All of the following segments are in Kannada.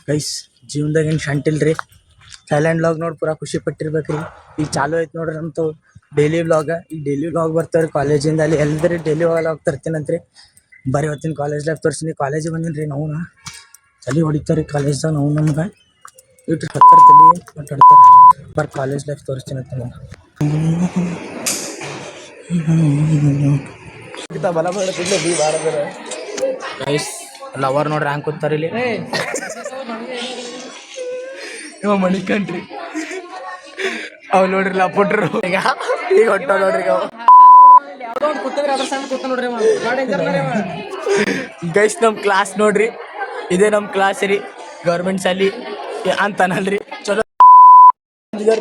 ಗೈಸ್ ಜೀವನದಾಗ ಏನು ಶಂಟಿಲ್ರಿ. ಥೈಲ್ಯಾಂಡ್ ವ್ಲಾಗ್ ನೋಡಿ ಪೂರಾ ಖುಷಿ ಪಟ್ಟಿರ್ಬೇಕ್ರಿ. ಈಗ ಚಾಲು ಐತೆ ನೋಡ್ರಿ ನಮ್ದು ಡೈಲಿ ವ್ಲಾಗ. ಈಗ ಡೈಲಿ ವ್ಲಾಗ್ ಬರ್ತಾರೆ ಕಾಲೇಜಿಂದ. ಅಲ್ಲಿ ಎಲ್ಲರಿ ಡೈಲಿ ವ್ಲಾಗ್ ತರ್ತೀನಂತ್ರಿ. ಬರೀ ಹೊತ್ತಿನ ಕಾಲೇಜ್ ಲೈಫ್ ತೋರಿಸ್ತೀನಿ. ಕಾಲೇಜಿಗೆ ಬಂದೀನಿ ರೀ. ನಾವು ತಲೆ ಹೊಡಿತಾರೆ ಕಾಲೇಜ್ದಾಗ. ನಾವು ನಮ್ಗೆ ಇಟ್ಟು ಹತ್ತರ ತಲೆ ಮಾತಾಡ್ತಾರೆ. ಬರ್ ಕಾಲೇಜ್ ಲೈಫ್ ತೋರಿಸ್ತೀನಿ ಅಂತ ನಾನು ಬಲ ಮಾಡ್ತಿದ್ದೆ ಬಿ ಬಾರದ್ರ. ಗೈಸ್ ಲವರ್ ನೋಡ್ರಿ ಹ್ಯಾಂಗೆ ಕೂತಾರೆ ಇಲ್ಲಿ. ಇವ ಮಣಿಕಂಡ್ರಿ ಅವ್ ನೋಡ್ರಿ ಲಪಟ್ರು. ಈಗ ಈಗ ಹೊಟ್ಟ ನೋಡ್ರಿ ಗೈಸ್ ನಮ್ಮ ಕ್ಲಾಸ್ ನೋಡ್ರಿ. ಇದೇ ನಮ್ಮ ಕ್ಲಾಸ್ ರೀ. ಗೌರ್ಮೆಂಟ್ ಶಾಲಿ ಅಂತನಲ್ರಿ. ಚಲೋ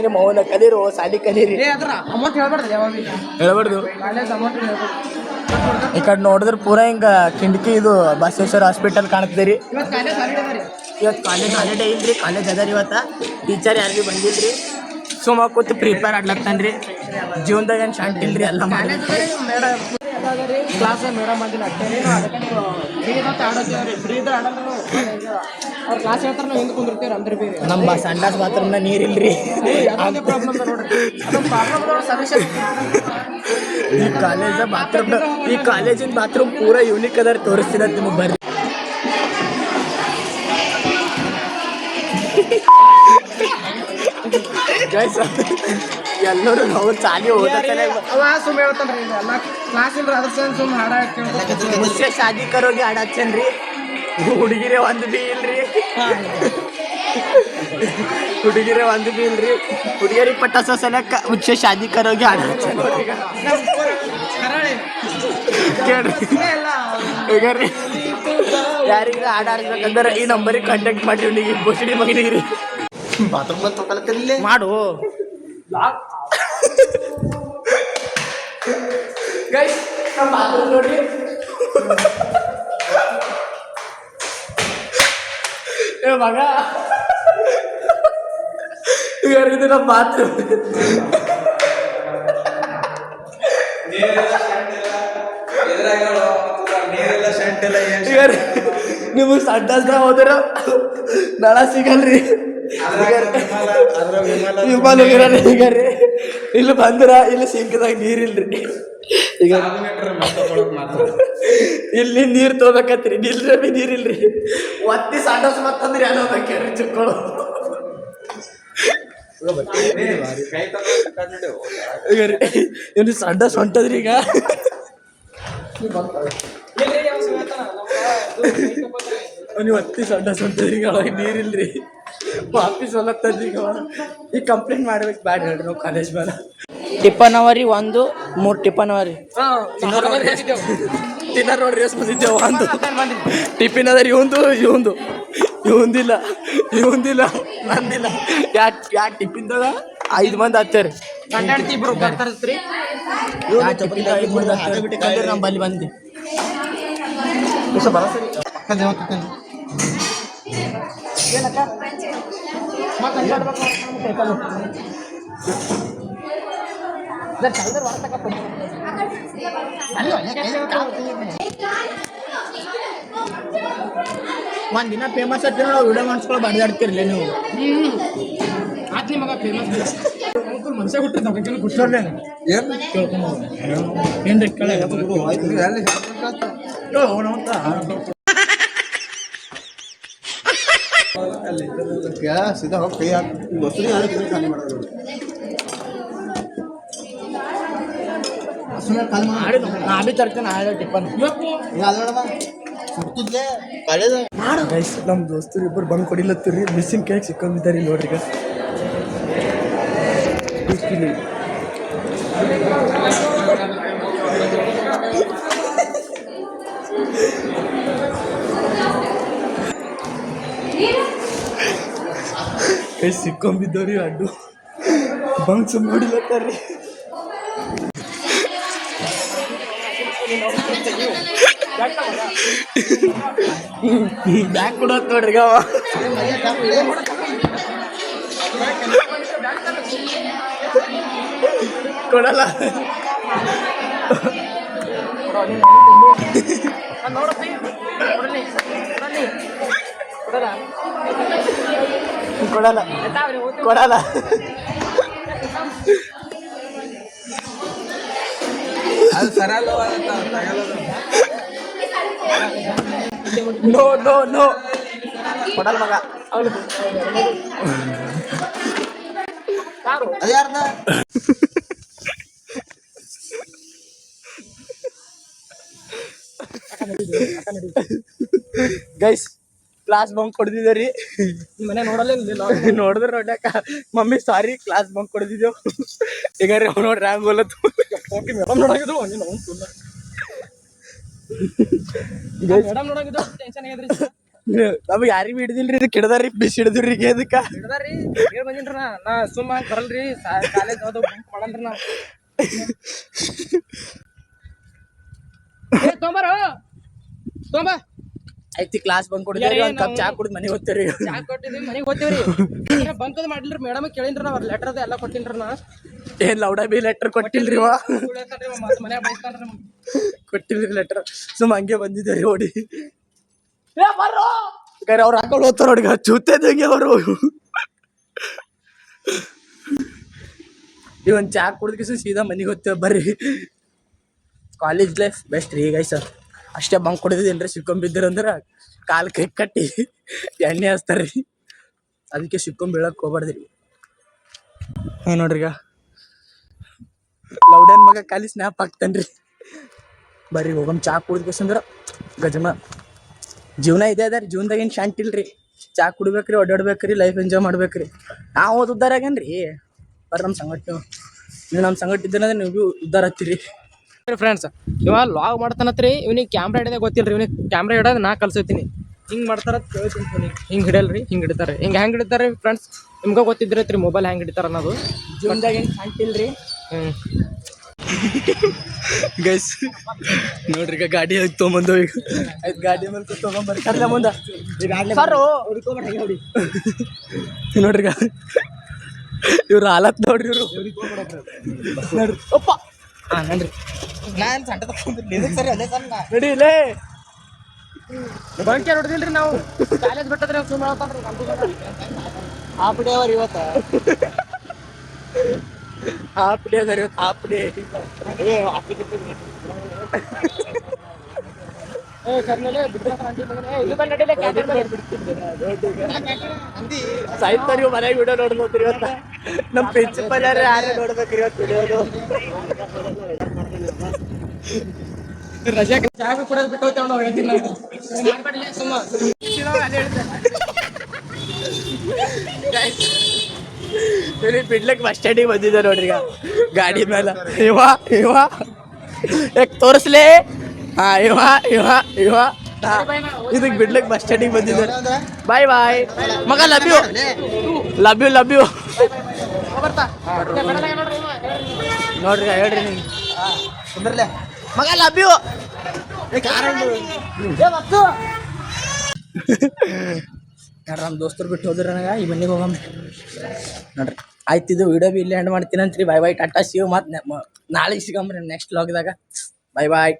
ನಿಮ್ಮ ಅವನ ಕಲೀರು ಸಾಲಿ ಕಲೀರಿ. ಹೇಳ್ಬಾರ್ದು. ಈ ಕಡೆ ನೋಡಿದ್ರೆ ಪೂರಾ ಹಿಂಗ ಕಿಂಡ್ಕಿ ಇದು ಬಸವೇಶ್ವರ ಹಾಸ್ಪಿಟಲ್ ಕಾಣ್ತದೆ ರೀ. ಇವತ್ತು ಕಾಲೇಜ್ ಹಾಲಿಡೇ ಇಲ್ರಿ. ಕಾಲೇಜ್ ಅದ ರೀ. ಇವತ್ತು ಟೀಚರ್ ಯಾರು ಭೀ ಬಂದಿಲ್ರಿ. ಸುಮ್ಮ ಕೂತು ಪ್ರಿಪೇರ್ ಆಗ್ಲತ್ತಾನ್ರಿ. ಜೀವನದಾಗ ಏನು ಶಾಂಟ್ ಇಲ್ರಿ. ಎಲ್ಲ ಮಾಡಿ ಕ್ಲಾಸ್ ಮೇಡಮ್ ಬಂದಿಲ್ಲ. ಅವ್ರ ಕ್ಲಾಸ್ ಹೇಳ್ತಾರೆ ನಾವು ಹಿಂದೆ ಕುಂದಿರ್ತೀವಿ. ಅಂದ್ರೆ ಬೇರೆ ನಮ್ಮ ಸಂಡಾಸ್ ಬಾತ್ರೂಮ್ನ ನೀರಿಲ್ರಿ. ಈ ಕಾಲೇಜ ಬಾತ್ರೂಮ್, ಈ ಕಾಲೇಜಿನ ಬಾತ್ರೂಮ್ ಪೂರಾ ಯೂನಿಕ್ ಅದಾರ. ತೋರಿಸ್ತೀನಿ ನಿಮಗೆ ಬರ್ರಿ. ಎಲ್ಲರೂ ನಾವು ಚಾಲಿ ಓದತ್ತೇನೆ. ಸುಮ್ಮ ಹೇಳ್ತಾನ್ರಿ ಎಲ್ಲ ಕ್ಲಾಸ್ ಇಲ್ರಿ. ಅದ್ರ ಸುಮ್ಮ ಹಾಡ ಮುಚ್ಚೆ ಶಾದಿ ಕರೋಗಿ ಹಾಡು ಹಚ್ಚೇನ್ರಿ. ಹುಡುಗಿರೇ ಒಂದು ಬಿ ಇಲ್ರಿ. ಹುಡುಗಿರೇ ಒಂದು ಬಿ ಇಲ್ರಿ. ಹುಡುಗಿಯರಿಗೆ ಪಟಾಸ ಸಲಕ್ಕ ಮುಚ್ಚೆ ಶಾದಿ ಕರೋಗಿ ಹಾಡು ಹಚ್ಚೇನ್ ಕೇಳ್ರಿ. ಈಗ ರೀ ಯಾರಿಗೆ ಹಾಡು ಆಡ್ಬೇಕಂದ್ರೆ ಈ ನಂಬರಿಗೆ ಕಾಂಟ್ಯಾಕ್ಟ್ ಮಾಡಿ. ಹುಡುಗಿ ಬೋಸಡಿ ಮಗನಿಗೆ ರೀ ಬಾತ್ರೂಮ್ ಮಾಡು. ಗೈಸ್ ನಮ್ಮ ಬಾತ್ರೂಮ್ ನೋಡ್ರಿ. ಏ ಮಗ ಇದು ನಮ್ಮ ಬಾತ್ರೂಮ್. ನಿಮಗೆ ಸಂಡಾಸ್ದಾಗ ಹೋದ್ರ ನಳ ಸಿಗಲ್ರಿ. ವಿಮಾನ ಈಗ ರೀ ಇಲ್ಲಿ ಬಂದ್ರ ಇಲ್ಲಿ ಸಿಂಕದಾಗ ನೀರಿಲ್ರಿ. ಈಗ ಇಲ್ಲಿ ನೀರು ತಗೋಬೇಕತ್ರಿ. ನಿಲ್ರಿ ಬಿ ನೀರಿಲ್ರಿ. ಒತ್ತಿ ಸಂಡಾಸ್ ಮತ್ತಂದ್ರೆ ಏನೋ ಬೇಕ್ರಿ ಚಿಕ್ಕಳು. ಈಗ ರೀ ಇನ್ನು ಸಂಡಾಸ್ ಹೊಂಟದ್ರಿ. ಈಗ ನೀವು ಒತ್ತಿ ಸಂಡಾಸ್ ಹೊಂಟದ್ರಿ. ಈಗ ಒಳಗೆ ನೀರಿಲ್ರಿ. ವಾಪೀಸ್ ಹೊಲತ್ತದ್ರಿ. ಈಗ ಕಂಪ್ಲೇಂಟ್ ಮಾಡ್ಬೇಕು ಬ್ಯಾಡ ಹೇಳ್ರಿ. ನಾವು ಕಾಲೇಜ್ ಮೇಲೆ ಟಿಫನ್ ಅವ ರೀ. 3 ಟಿಫನ್ ಅವ ರೀ. ತಿನ್ನೋರು ನೋಡ್ರಿ ಎಷ್ಟು ಬಂದಿದ್ದೇವೆ. ಒಂದು ಟಿಫಿನ್ ಅದ ರೀ. ಇವಂದಿಲ್ಲ ನಂದಿಲ್ಲ. ಯಾ ಟಿಫಿನ್ದಾಗ 5 ಮಂದಿ ಹತ್ತಾರ. ಇಬ್ರು ಬರ್ತಾರತ್ರಿ. 5 ಮಂದಿ ಹತ್ತಾರ. ನಂಬಲ್ಲಿ ಬಂದು ಒಂದಿನ ಫೇಮಸ್ ಹತ್ತಿ ನಾವು ವಿಡಿಯೋ ಮಾಡಿಸ್ಕೊಳ್ಳೋ ಬಡ್ದಾಡ್ತಿರ್ಲಿ ನೀವು. ಆತ್ಲಿ ಮಗ ಫೇಮಸ್ ಮನುಷ್ಯ ಹುಟ್ಟಿದ ಖುಷಿ ಏನ್ರಿ क्या सीधा हो कहीं आप मसूरी आने कितने खाली मारा ನಾ ಬಿ ತರ್ತೇನೆ ಆಳೆ ಟಿಫನ್. ಗೈಸ್ ನಮ್ಮ ದೋಸ್ತರು ಇಬ್ಬರು ಬಂದು ಕೊಡಿಲತ್ತೀರಿ. ಮಿಸ್ಸಿಂಗ್ ಕೇಕ್ ಸಿಕ್ಕೊಂಡಿದ್ದಾರೆ ನೋಡ್ರಿ. ಕೈ ಸಿಕ್ಕೊಂಬಿದ್ದವ್ರಿ. ಅಡ್ಡು ಬಂಕ್ ಸುಮ್ಮ ಹೊಡಿಲತ್ತಾರ್ರಿ. ಬ್ಯಾಗ್ ಕೊಡೋತ್ ನೋಡ್ರಿ. ಕೊಡಲ್ಲ ಕೊಡಲ್ಲ ಕೊಡಲ್ಲ ಅದು ಸರಳ ನೋ ನೋ ನೋ ಕೊಡಲ್ಲ ಮಗ ಅದ್ಯಾರ್ದ ಗೈಸ್ ಕ್ಲಾಸ್ ಬಂಕ್ ಕೊಡ್ತಿದ್ದೀರಿ ಮನೆ ನೋಡಲ್ಲ ನೋಡಿದ್ರೆ ನೋಡ್ಯಾಕ ಮಮ್ಮಿ ಸಾರಿ ಕ್ಲಾಸ್ ಬಂಕ್ ಕೊಡ್ತಿದ್ದೆವು ಈಗ ನೋಡ್ರಿ ಹ್ಯಾಂಗ ಹೋಲತ್ತು ಮೇಡಮ್ ನೋಡಾಗಿದ್ದು ಮೇಡಮ್ ನೋಡಾಗಿದ್ದು ಟೆನ್ಷನ್ ಆಗ್ಯದ್ರಿ ನಮ್ಗೆ ಯಾರಿಗೂ ಹಿಡಿದಿಲ್ರಿ ಇದು ಕೆಡದಾರಿ ಬಿಸಿ ಹಿಡಿದ್ರಿ ಈಗ ಅದಕ್ಕೆ ಹಿಡ್ದಾರಿ ಹೇಳ್ ಬಂದಿನ್ರಿ ನಾ ಸುಮ್ಮ ಬರಲ್ರಿ ಕಾಲೇಜ್ ಅದು ಬಂಕ್ ಮಾಡಲ್ರಿ ನಾ ತೊಂಬಾರ ತೊಂಬ ಐತಿ ಕ್ಲಾಸ್ ಬಂಕ್ ಕೊಡ್ತೀವಿ ಒಂದ್ ಕಪ್ ಚಾ ಕುಡಿದ್ ಮನೆಗೆ ಹೋಗ್ತೀರಿ ಚಾ ಕೊಟ್ಟಿದ್ವಿ ಮನೆಗೆ ಹೋಗ್ತೀವ್ರಿ ಬಂಕದ್ ಮಾಡಿಲ್ರಿ ಮೇಡಮ್ ಕೇಳಿನ್ರಿ ನಾವ್ ಲೆಟರ್ ಅದ ಎಲ್ಲ ಕೊಟ್ಟಿನ್ರಿ ನಾ ಏನ್ ಲೌಡ ಬಿ ಲೆಟರ್ ಕೊಟ್ಟಿಲ್ರಿ ಇವ ಮನ್ಯಾಗ ಬೈಸ್ತಾನ್ರಿ ಕೊಟ್ಟಿಲ್ರಿ ಲೆಟರ್ ಸುಮ್ಮ ಹಂಗೆ ಬಂದಿದ್ದೀರಿ ಓಡಿ ಅವ್ರು ಹಾಕೊಂಡು ಹೋಗ್ತಾರ ನೋಡಿ ಚೂತೇದಂಗೆ ಅವರು ಇವನ್ ಚಾ ಕುಡಿದ್ಕಿಸ ಸೀದಾ ಮನೆಗೆ ಹೋಗ್ತೇವೆ ಬರ್ರಿ ಕಾಲೇಜ್ ಲೈಫ್ ಬೆಸ್ಟ್ ರೀ ಗೈಸ್ ಅಷ್ಟೇ ಬಂಕ್ ಕೊಡಿದಿಲ್ರಿ ಸಿಕ್ಕೊಂಬಿದ್ದಿರಂದ್ರೆ ಕಾಲು ಕೈ ಕಟ್ಟಿ ಎಣ್ಣೆ ಹಚ್ತಾರ್ರಿ ಅದಕ್ಕೆ ಸಿಕ್ಕೊಂಬೀಳಕ್ ಹೋಗ್ಬಾರ್ದ್ರಿ ನೋಡ್ರಿ ಈಗ ಲೌಡನ್ ಮಗ ಖಾಲಿ ಸ್ನ್ಯಾಪ್ ಹಾಕ್ತಾನ್ರಿ ಬರ್ರಿ ಹೋಗಮ್ ಚಾ ಕುಡಿದ್ಕೇಸಂದ್ರ ಗಜಮ ಜೀವನ ಇದೆ ಅದ ರೀ ಜೀವನದಾಗ ಏನು ಶಾಂತಿ ಇಲ್ರಿ ಚಾ ಕುಡಿಬೇಕ್ರಿ ಓಡಾಡ್ಬೇಕ್ರಿ ಲೈಫ್ ಎಂಜಾಯ್ ಮಾಡ್ಬೇಕ್ರಿ ನಾವು ಓದ್ ಉದ್ದಾರ ಆಗೇನ್ರಿ ಬರ್ರಿ ನಮ್ಮ ಸಂಗಟ್ ನೀವು ನಮ್ಮ ಸಂಗಟ್ ಇದ್ದೇನಂದ್ರೆ ನೀವು ಭೀ ಉದ್ದಾರ ಹತ್ತೀರಿ ಫ್ರೆಂಡ್ಸ್ ಇವ ಲಾಗ್ ಮಾಡ್ತಾನತ್ರಿ ಇವ್ನಿಗೆ ಕ್ಯಾಮ್ರಾ ಹಿಡಿದ ಗೊತ್ತಿಲ್ರಿ ಇವ್ನಿಗೆ ಕ್ಯಾಮ್ರಾ ಹಿಡೋದು ನಾ ಕಲ್ಸೋತೀನಿ ಹಿಂಗೆ ಮಾಡ್ತಾರ ಕೇಳ್ತೀನಿ ಹಿಂಗೆ ಹಿಡಿಯಲ್ರಿ ಹಿಂಗೆ ಹಿಡಿತಾರೆ ಹಿಂಗೆ ಹೆಂಗೆ ಹಿಡಿತಾರೆ ಫ್ರೆಂಡ್ಸ್ ನಿಮ್ಗೆ ಗೊತ್ತಿದ್ರೈತ್ರಿ ಮೊಬೈಲ್ ಹೆಂಗೆ ಹಿಡಿತಾರ ಅನ್ನೋದು ಜೀವನದಾಗ ಏನು ಶಾಂತಿ ಇಲ್ರಿ ಗೈಸ್ ನೋಡ್ರಿ ಈಗ ಗಾಡಿ ಹೋಗಿ ತೊಗೊಂಬಂದು ಈಗ ಆಯ್ತು ಗಾಡಿ ಮೇಲೆ ತೊಗೊಂಬರ್ರಿ ಕರ್ಲ ಮುಂದೆ ನೋಡ್ರಿ ಈಗ ಇವ್ರು ಹಾಲತ್ ನೋಡ್ರಿ ಇವರು ನೋಡ್ರಿ ಒಪ್ಪ ಹಾಂ ನನ್ರಿ ನಾನು ಸಂಟ ತಗೊಂಡಿದ್ದೆ ಸರಿ ಅದೇ ಸರ್ ನಡಿ ಇಲ್ಲೇ ಬಂಕೆ ನೋಡಿದಿಲ್ರಿ ನಾವು ಕಾಲೇಜ್ ಬಿಟ್ಟದ್ರೆ ಸುಮ್ಮನೆ ಹಾಫ್ ಡೇ ಅವ್ರ ಇವತ್ತ ಹಾಫ್ ಡೇ ಅದಾರ ಇವತ್ತು ಹಾಫ್ ಡೇ ಸಾಹಿತ್ಯ ಮನೆಗೆ ವಿಡಿಯೋ ನೋಡ್ಬೇಕ್ರಿ ಇವತ್ತ ನಮ್ಮ ಪ್ರಿನ್ಸಿಪಲ್ ಯಾರೇ ನೋಡ್ಬೇಕ್ರಿ ಇವತ್ತು ವಿಡಿಯೋದು ರಜೆ ಜಾಗ ಕೊಡೋದು ಬಿಟ್ಟು ಹೋಗ್ತೇವೆ ನಾವು ಹೇಳ್ತೀನಿ ಮಾಡ್ಬೇಡಲೇ ಸುಮ್ಮ ಬಿಡ್ಲಕ್ಕೆ ಬಸ್ ಸ್ಟ್ಯಾಂಡಿಗೆ ಬಂದಿದ್ದೆ ನೋಡ್ರಿ ಈಗ ಗಾಡಿ ಮೇಲೆ ಇವ ಇವ ಯಾಕೆ ತೋರಿಸ್ಲೇ ಹಾ ಇವ ಇವ ಇವ ಇದಕ್ಕೆ ಬಿಡ್ಲಕ್ಕೆ ಬಸ್ ಸ್ಟ್ಯಾಂಡಿಗೆ ಬಂದಿದ್ದಾರೆ ಬಾಯ್ ಬಾಯ್ ಮಗ love you love you love you ನೋಡ್ರಿ ಹೇಳ್ರಿ ನಿಮ್ಗೆ ಕುಂದ್ರಲೆ ಮಗ ಲವ್ ಯು ಯಾರು ನಮ್ಮ ದೋಸ್ತರು ಬಿಟ್ಟು ಹೋದ್ರೆ ನನಗೆ ಈ ಮನೆಗೆ ಹೋಗಮ್ಮ ನೋಡ್ರಿ ಆಯ್ತು ಇದು ವಿಡಿಯೋ ಬಿ ಇಲ್ಲೇ ಎಂಡ್ ಮಾಡ್ತೀನಿ ಅಂತ್ರಿ ಬಾಯ್ ಬಾಯ್ ಟಾಟಾ ಸಿವ್ ಮತ್ತು ನಾಳೆಗೆ ಸಿಗಮ್ರಿ ನೆಕ್ಸ್ಟ್ ವ್ಲಾಗ್ದಾಗ ಬಾಯ್ ಬಾಯ್